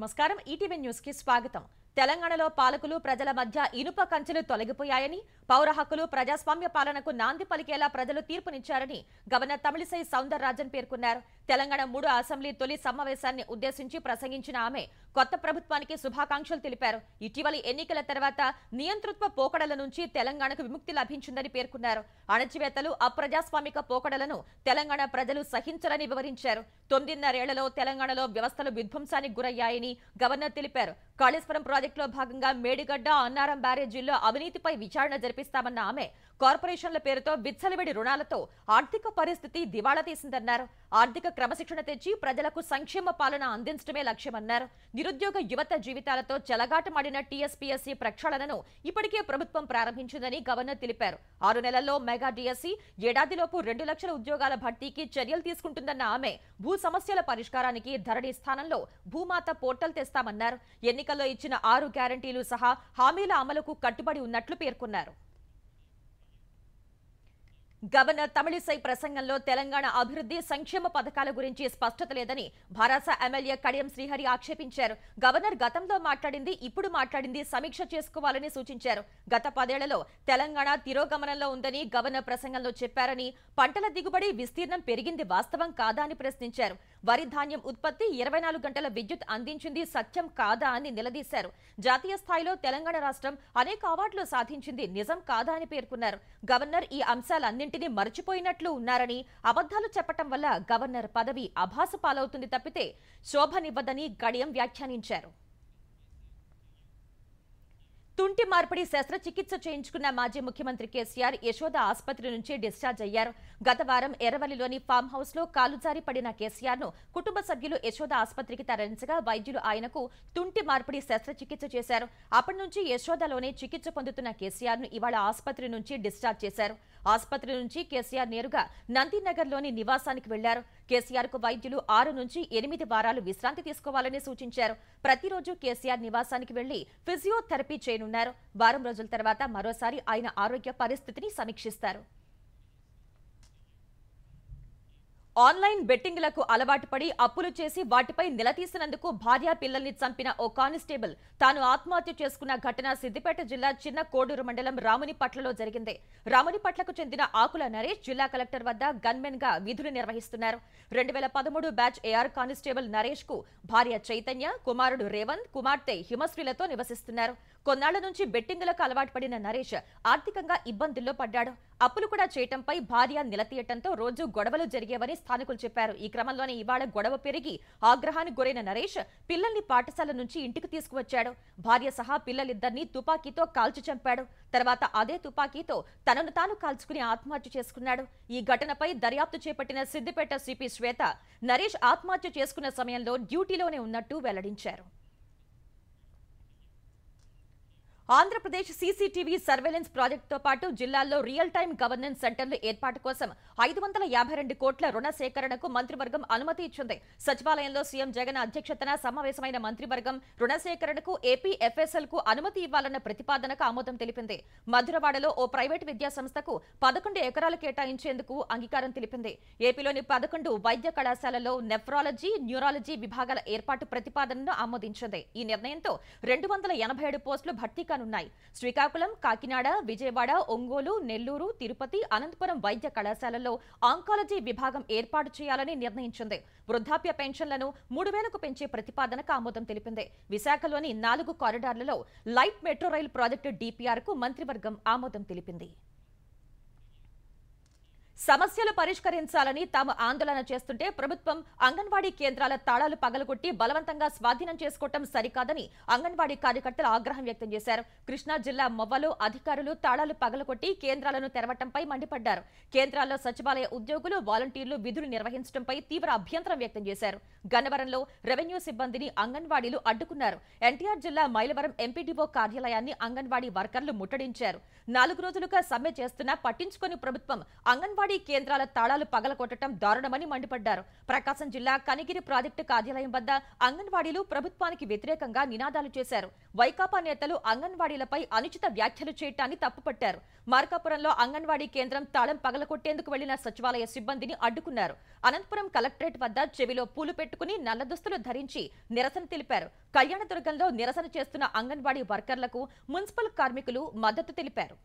నమస్కారం ETV news కి స్వాగతం। తెలంగాణలో పాలకులు ప్రజల మధ్య ఇనుప కంచెలు తొలగిపోయాయని పౌర హక్కులు ప్రజాస్వామ్య పాలనకు నాంది పలికేలా ప్రజలు తీర్పునిచ్చారని గవర్నర్ తమిళిసై సౌందరరాజన్ పేర్కొన్నారు। తెలంగాణ 3 అసెంబ్లీ తొలి సమావేశాన్ని ఉద్దేశించి ప్రసంగించిన ఆమె కొత్త ప్రభుత్వానికి శుభాకాంక్షలు తెలిపారు। ఇటీవలి ఎన్నికల తర్వాత నియంతృత్వ పోకడల నుంచి తెలంగాణకు విముక్తి లభించిందని పేర్కొన్నారు। అణచివేతలు అప్రజాస్వామిక పోకడలను తెలంగాణ ప్రజలు సహించరని వివరించారు। 9.5 ఏళ్లలో తెలంగాణలో వ్యవస్థలు విధ్వంసానికి గురయ్యాయని గవర్నర్ తెలిపారు। కాళేశ్వరం ప్రాజెక్టులో భాగంగా మేడిగడ్డ అన్నారం బ్యారేజీల్లో అవినీతిపై విచారణ జరిపిస్తామన్న ఆమె కార్పొరేషన్ల పేరుతో విచ్చలవిడి రుణాలతో ఆర్థిక పరిస్థితి దివాళా తీసిందన్నారు। ఆర్థిక క్రమశిక్షణ తెచ్చి ప్రజలకు సంక్షేమ పాలన అందించడమే లక్ష్యమన్నారు। నిరుద్యోగ యువత జీవితాలతో చెలగాటమాడిన టీఎస్పీఎస్సీ ప్రక్షాళనను ఇప్పటికే ప్రభుత్వం ప్రారంభించిందని గవర్నర్ తెలిపారు। 6 నెలల్లో మెగా డిఎస్సీ ఏడాదిలోపు 2 లక్షల ఉద్యోగాల భర్తీకి చర్యలు తీసుకుంటుందన్న ఆమె భూ సమస్యల పరిష్కారానికి ధరణి స్థానంలో భూమాత పోర్టల్ తెస్తామన్నారు। ఎన్నికల్లో ఇచ్చిన 6 గ్యారంటీలు సహా హామీల అమలుకు కట్టుబడి ఉన్నట్లు పేర్కొన్నారు। గవర్నర్ తమిళిసై ప్రసంగంలో తెలంగాణ అభివృద్ధి సంక్షేమ పథకాల గురించి స్పష్టత లేదని భారాస ఎమ్మెల్యే కడియం శ్రీహరి ఆక్షేపించారు। గవర్నర్ గతంలో మాట్లాడింది ఇప్పుడు మాట్లాడింది సమీక్ష చేసుకోవాలని సూచించారు। గత 10 ఏళ్లలో తెలంగాణ తిరోగమనంలో ఉందని గవర్నర్ ప్రసంగంలో చెప్పారని పంటల దిగుబడి విస్తీర్ణం పెరిగింది వాస్తవం కాదా అని ప్రశ్నించారు। వరి ధాన్యం ఉత్పత్తి 24 గంటల విద్యుత్ అందించింది సత్యం కాదా అని నిలదీశారు। జాతీయ స్థాయిలో తెలంగాణ రాష్ట్రం అనేక అవార్డులు సాధించింది నిజం కాదా అని పేర్కొన్నారు। గవర్నర్ ఈ అంశాలన్నింటినీ మర్చిపోయినట్లు ఉన్నారని అబద్ధాలు చెప్పటం వల్ల గవర్నర్ పదవి అభాసు పాలవుతుంది తప్పితే శోభనివ్వదని కడియం వ్యాఖ్యానించారు। తుంటి మార్పిడి శస్త్రచికిత్స చేయించుకున్న మాజీ ముఖ్యమంత్రి కేసీఆర్ యశోద ఆసుపత్రి నుంచి డిశ్చార్జ్ అయ్యారు। గత వారం ఎర్రవల్లిలోని ఫామ్ హౌస్ లో కాలు జారి పడిన కేసీఆర్ ను కుటుంబ సభ్యులు యశోద ఆసుపత్రికి తరలించగా వైద్యులు ఆయనకు తుంటి మార్పిడి శస్త్రచికిత్స చేశారు। అప్పటి నుంచి యశోదలోనే చికిత్స పొందుతున్న కేసీఆర్ ను ఇవాళ ఆసుపత్రి నుంచి డిశ్చార్జ్ చేశారు। ఆసుపత్రి నుంచి కేసీఆర్ నేరుగా నందినగర్ లోని నివాసానికి వెళ్లారు। కేసీఆర్ కు వైద్యులు 6 నుంచి 8 వారాలు విశ్రాంతి తీసుకోవాలని సూచించారు। ప్రతిరోజు కేసీఆర్ నివాసానికి వెళ్లి ఫిజియోథెరపీ చేయనున్నారు। వారం రోజుల తర్వాత మరోసారి ఆయన ఆరోగ్య పరిస్థితిని సమీక్షిస్తారు। ఆన్లైన్ బెట్టింగ్లకు అలవాటు పడి అప్పులు చేసి వాటిపై నిలదీసినందుకు భార్య పిల్లల్ని చంపిన ఓ కానిస్టేబుల్ తాను ఆత్మహత్య చేసుకున్న ఘటన సిద్దిపేట జిల్లా చిన్న కోడూరు మండలం రామునిపట్లలో జరిగింది। రామునిపట్లకు చెందిన ఆకుల నరేష్ జిల్లా కలెక్టర్ వద్ద గన్మెన్ గా విధులు నిర్వహిస్తున్నారు। 2013 బ్యాచ్ ఏఆర్ కానిస్టేబుల్ నరేష్ కు భార్య చైతన్య, కుమారుడు రేవంత్, కుమార్తె హిమశ్రీలతో నివసిస్తున్నారు। కొన్నాళ్ల నుంచి బెట్టింగులకు అలవాటు పడిన నరేష్ ఆర్థికంగా ఇబ్బందుల్లో పడ్డాడు। అప్పులు కూడా చేయటంపై భార్య నిలతీయటంతో రోజు గొడవలు జరిగేవని స్థానికులు చెప్పారు। ఈ క్రమంలోనే ఇవాళ గొడవ పెరిగి ఆగ్రహానికి గురైన నరేష్ పిల్లల్ని పాఠశాల నుంచి ఇంటికి తీసుకువచ్చాడు। భార్య సహా పిల్లలిద్దరినీ తుపాకీతో కాల్చి చంపాడు। తర్వాత అదే తుపాకీతో తనను తాను కాల్చుకుని ఆత్మహత్య చేసుకున్నాడు। ఈ ఘటనపై దర్యాప్తు చేపట్టిన సిద్దిపేట సిపి శ్వేత నరేష్ ఆత్మహత్య చేసుకున్న సమయంలో డ్యూటీలోనే ఉన్నట్టు వెల్లడించారు। ఆంధ్రప్రదేశ్ సీసీటీవీ సర్వేలెన్స్ ప్రాజెక్టుతో పాటు జిల్లాల్లో రియల్ టైం గవర్నెన్స్ సెంటర్ల ఏర్పాటు కోసం 552 కోట్ల రుణ సేకరణకు మంత్రివర్గం అనుమతి ఇచ్చింది। సచివాలయంలో సీఎం జగన్ అధ్యక్షతన సమావేశమైన మంత్రివర్గం రుణ సేకరణకు ఏపీ ఎఫ్ఎస్ఎల్ కు అనుమతి ఇవ్వాలన్న ప్రతిపాదనకు ఆమోదం తెలిపింది। మధురవాడలో ఓ ప్రైవేటు విద్యా సంస్థకు 11 ఎకరాలు కేటాయించేందుకు అంగీకారం తెలిపింది। ఏపీలోని 11 వైద్య కళాశాలల్లో నెఫ్రాలజీ, న్యూరాలజీ విభాగాల ఏర్పాటు ప్రతిపాదనను ఆమోదించింది। ఈ నిర్ణయంతో 287 పోస్టులు భర్తీ ఉన్నాయి। శ్రీకాకుళం, కాకినాడ, విజయవాడ, ఒంగోలు, నెల్లూరు, తిరుపతి, అనంతపురం వైద్య కళాశాలల్లో ఆంకాలజీ విభాగం ఏర్పాటు చేయాలని నిర్ణయించింది। వృద్ధాప్య పెన్షన్లను 3000కు పెంచే ప్రతిపాదనకు ఆమోదం తెలిపింది। విశాఖలోని 4 కారిడార్లలో light metro rail project DPR కు మంత్రివర్గం ఆమోదం తెలిపింది। సమస్యలు పరిష్కరించాలని తాము ఆందోళన చేస్తుంటే ప్రభుత్వం అంగన్వాడీ కేంద్రాల తాళాలు పగలగొట్టి బలవంతంగా స్వాధీనం చేసుకోవటం సరికాదని అంగన్వాడీ కార్యకర్తలు ఆగ్రహం వ్యక్తం చేశారు। కృష్ణా జిల్లా మొవ్వలో అధికారులు తాళాలు పగలగొట్టి కేంద్రాలను తెరవటంపై మండిపడ్డారు। కేంద్రాల్లో సచివాలయ ఉద్యోగులు, వాలంటీర్లు విధులు నిర్వహించడంపై తీవ్ర అభ్యంతరం వ్యక్తం చేశారు। గన్నవరంలో రెవెన్యూ సిబ్బందిని అంగన్వాడీలు అడ్డుకున్నారు। ఎన్టీఆర్ జిల్లా మైలవరం ఎంపీడీఓ కార్యాలయాన్ని అంగన్వాడీ వర్కర్లు ముట్టడించారు। 4 రోజులుగా సమ్మె చేస్తున్నా పట్టించుకొని ప్రభుత్వం అంగన్వాడీ అంగన్వాడీ కేంద్రాల తాళాలు పగలగొట్టడం దారుణమని మండిపడ్డారు. ప్రకాశం జిల్లా కనిగిరి ప్రాజెక్టు కార్యాలయం వద్ద అంగన్వాడీలు ప్రభుత్వానికి వ్యతిరేకంగా నినాదాలు చేశారు. వైకాపా నేతలు అంగన్వాడీలపై అనుచిత వ్యాఖ్యలు చేయటాన్ని తప్పుపట్టారు. మార్కాపురంలో అంగన్వాడీ కేంద్రం తాళం పగలగొట్టేందుకు వెళ్లిన సచివాలయ సిబ్బందిని అడ్డుకున్నారు. అనంతపురం కలెక్టరేట్ వద్ద చెవిలో పూలు పెట్టుకుని నల్ల దుస్తులు ధరించి నిరసన తెలిపారు. కళ్యాణదుర్గంలో నిరసన చేస్తున్న అంగన్వాడీ వర్కర్లకు మున్సిపల్ కార్మికులు మద్దతు తెలిపారు.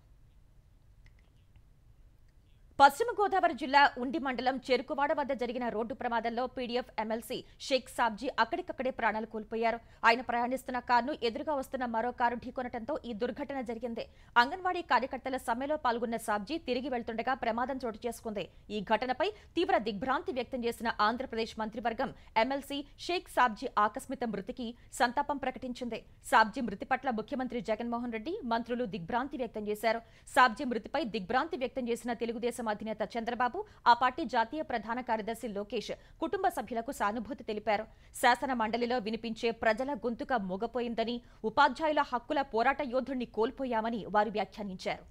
పశ్చిమ గోదావరి జిల్లా ఉండి మండలం చెరుకువాడ వద్ద జరిగిన రోడ్డు ప్రమాదంలో పీడీఎఫ్ ఎమ్మెల్సీ షేక్ సాబ్జీ అక్కడికక్కడే ప్రాణాలు కోల్పోయారు. ఆయన ప్రయాణిస్తున్న కారును ఎదురుగా వస్తున్న మరో కారు ఢీకొనడంతో ఈ దుర్ఘటన జరిగింది. అంగన్వాడీ కార్యకర్తల సమ్మెలో పాల్గొన్న సాబ్జీ తిరిగి వెళ్తుండగా ప్రమాదం చోటు చేసుకుంది. ఈ ఘటనపై తీవ్ర దిగ్భ్రాంతి వ్యక్తం చేసిన ఆంధ్రప్రదేశ్ మంత్రివర్గం ఎమ్మెల్సీ షేక్ సాబ్జీ ఆకస్మిక మృతికి సంతాపం ప్రకటించింది. సాబ్జీ మృతి పట్ల ముఖ్యమంత్రి జగన్మోహన్ రెడ్డి, మంత్రులు దిగ్భ్రాంతి వ్యక్తం చేశారు. సాబ్జీ మృతిపై దిగ్భ్రాంతి వ్యక్తం చేసిన తెలుగుదేశం అధినేత చంద్రబాబు, ఆ పార్టీ జాతీయ ప్రధాన కార్యదర్శి లోకేష్ కుటుంబ సభ్యులకు సానుభూతి తెలిపారు. శాసన మండలిలో వినిపించే ప్రజల గొంతుక మూగపోయిందని, ఉపాధ్యాయుల హక్కుల పోరాట యోధుడిని కోల్పోయామని వారు వ్యాఖ్యానించారు.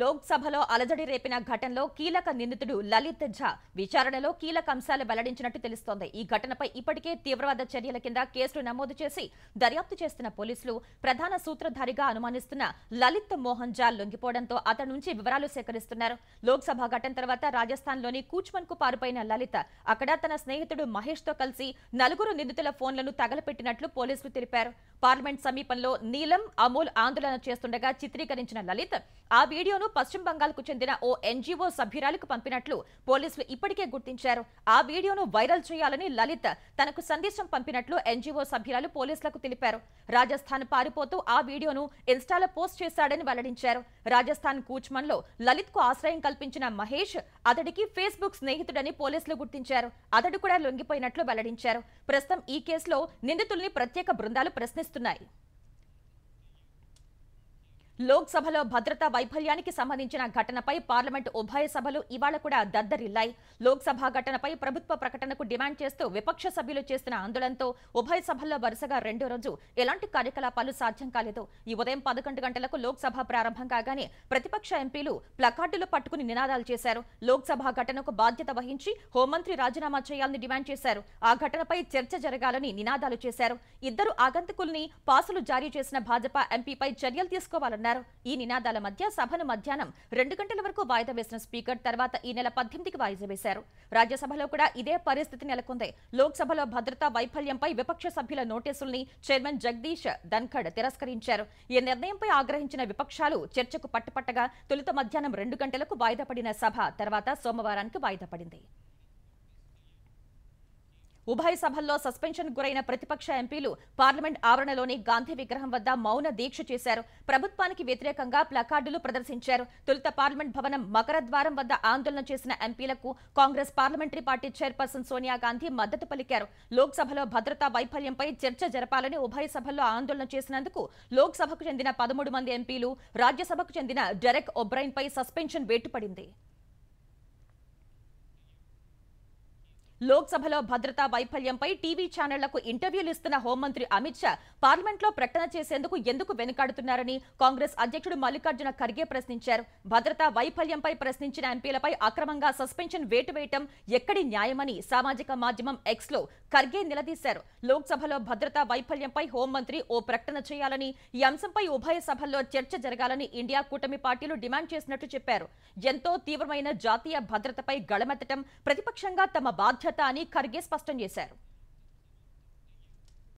లోక్సభలో అలజడి రేపిన ఘటనలో కీలక నిందితుడు లలిత్ ఝా విచారణలో కీలక అంశాలు వెల్లడించినట్టు తెలుస్తోంది. ఈ ఘటనపై ఇప్పటికే తీవ్రవాద చర్యల కింద కేసులు నమోదు చేసి దర్యాప్తు చేస్తున్న పోలీసులు ప్రధాన సూత్రధారిగా అనుమానిస్తున్న లలిత్ మోహన్ ఝా లొంగిపోవడంతో అతడి నుంచి వివరాలు సేకరిస్తున్నారు. లోక్సభ ఘటన తర్వాత రాజస్థాన్లోని కూచ్మన్ కు పారిపోయిన లలిత్ అక్కడ తన స్నేహితుడు మహేష్ తో కలిసి 4 నిందితుల ఫోన్లను తగలపెట్టినట్లు పోలీసులు తెలిపారు. పార్లమెంట్ సమీపంలో నీలం, అమూల్ ఆందోళన చేస్తుండగా చిత్రీకరించిన లలిత్ ఆ వీడియోను పశ్చిమ బంగాల్ కు చెందిన ఓ ఎన్జీఓ సభ్యురాలకు పంపినట్లు పోలీసులు ఇప్పటికే గుర్తించారు. ఆ వీడియోను వైరల్ చేయాలని లలిత్ తనకు సందేశం పంపినట్లు ఎన్జీఓ సభ్యురాలు పోలీసులకు తెలిపారు. రాజస్థాన్ పారిపోతూ ఆ వీడియోను ఇన్స్టాలో పోస్ట్ చేశాడని వెల్లడించారు. రాజస్థాన్ కూచ్మన్ లో లలిత్ కు ఆశ్రయం కల్పించిన మహేష్ అతడికి ఫేస్బుక్ స్నేహితుడని పోలీసులు గుర్తించారు. అతడు కూడా లొంగిపోయినట్లు వెల్లడించారు. ప్రస్తుతం ఈ కేసులో నిందితుల్ని ప్రత్యేక బృందాలు ప్రశ్నిస్తున్నాయి. లోక్సభలో భద్రతా వైఫల్యానికి సంబంధించిన ఘటనపై పార్లమెంట్ ఉభయ సభలు ఇవాళ కూడా దద్దరిల్లాయి. లోక్సభ ఘటనపై ప్రభుత్వ ప్రకటనకు డిమాండ్ చేస్తూ విపక్ష సభ్యులు చేస్తున్న ఆందోళనతో ఉభయ సభల్లో వరుసగా రెండో రోజు ఎలాంటి కార్యకలాపాలు సాధ్యం కాలేదు. ఈ ఉదయం 11 గంటలకు లోక్సభ ప్రారంభం కాగానే ప్రతిపక్ష ఎంపీలు ప్లకార్డులు పట్టుకుని నినాదాలు చేశారు. లోక్సభ ఘటనకు బాధ్యత వహించి హోంమంత్రి రాజీనామా చేయాలని డిమాండ్ చేశారు. ఆ ఘటనపై చర్చ జరగాలని నినాదాలు చేశారు. ఇద్దరు ఆగంతకుల్ని పాసులు జారీ చేసిన భాజపా ఎంపీపై చర్యలు తీసుకోవాలన్నారు. ఈ నినాదాల మధ్య సభను మధ్యాహ్నం 2 గంటల వరకు వాయిదా వేసిన స్పీకర్ తర్వాత ఈ నెల 18కి వాయిదా వేశారు. రాజ్యసభలో కూడా ఇదే పరిస్థితి నెలకొంది. లోక్సభలో భద్రతా వైఫల్యంపై విపక్ష సభ్యుల నోటీసుల్ని చైర్మన్ జగదీష్ ధన్ఖడ్ తిరస్కరించారు. ఈ నిర్ణయంపై ఆగ్రహించిన విపక్షాలు చర్చకు పట్టుపట్టగా తొలుత మధ్యాహ్నం 2 గంటలకు వాయిదా పడిన సభ తర్వాత సోమవారానికి వాయిదా పడింది. ఉభయ సభల్లో సస్పెన్షన్ గురైన ప్రతిపక్ష ఎంపీలు పార్లమెంట్ ఆవరణలోని గాంధీ విగ్రహం వద్ద మౌన దీక్ష చేశారు. ప్రభుత్వానికి వ్యతిరేకంగా ప్లకార్డులు ప్రదర్శించారు. తొలుత పార్లమెంట్ భవనం మకరద్వారం వద్ద ఆందోళన చేసిన ఎంపీలకు Congress parliamentary party chairperson Sonia Gandhi మద్దతు పలికారు. లోక్సభలో భద్రతా వైఫల్యంపై చర్చ జరపాలని ఉభయ సభల్లో ఆందోళన చేసినందుకు లోక్సభకు చెందిన 13 మంది ఎంపీలు, రాజ్యసభకు చెందిన డెరెక్ ఒబ్రైన్ పై సస్పెన్షన్ వేటుపడింది. లోక్సభలో భద్రతా వైఫల్యంపై టీవీ ఛానళ్లకు ఇంటర్వ్యూలు ఇస్తున్న హోంమంత్రి అమిత్ షా పార్లమెంట్లో ప్రకటన చేసేందుకు ఎందుకు వెనుకాడుతున్నారని కాంగ్రెస్ అధ్యక్షుడు మల్లికార్జున ఖర్గే ప్రశ్నించారు. భద్రతా వైఫల్యంపై ప్రశ్నించిన ఎంపీలపై అక్రమంగా సస్పెన్షన్ వేటు వేయటం ఎక్కడి న్యాయమని సామాజిక మాధ్యమం ఎక్స్ లో ఖర్గే నిలదీశారు. లోక్సభలో భద్రతా వైఫల్యంపై హోంమంత్రి ఓ ప్రకటన చేయాలని, ఈ అంశంపై ఉభయ సభల్లో చర్చ జరగాలని ఇండియా కూటమి పార్టీలు డిమాండ్ చేసినట్టు చెప్పారు. ఎంతో తీవ్రమైన జాతీయ భద్రతపై గళమెత్తడం ప్రతిపక్షంగా తమ బాధ్యత అని ఖర్గే స్పష్టం చేశారు.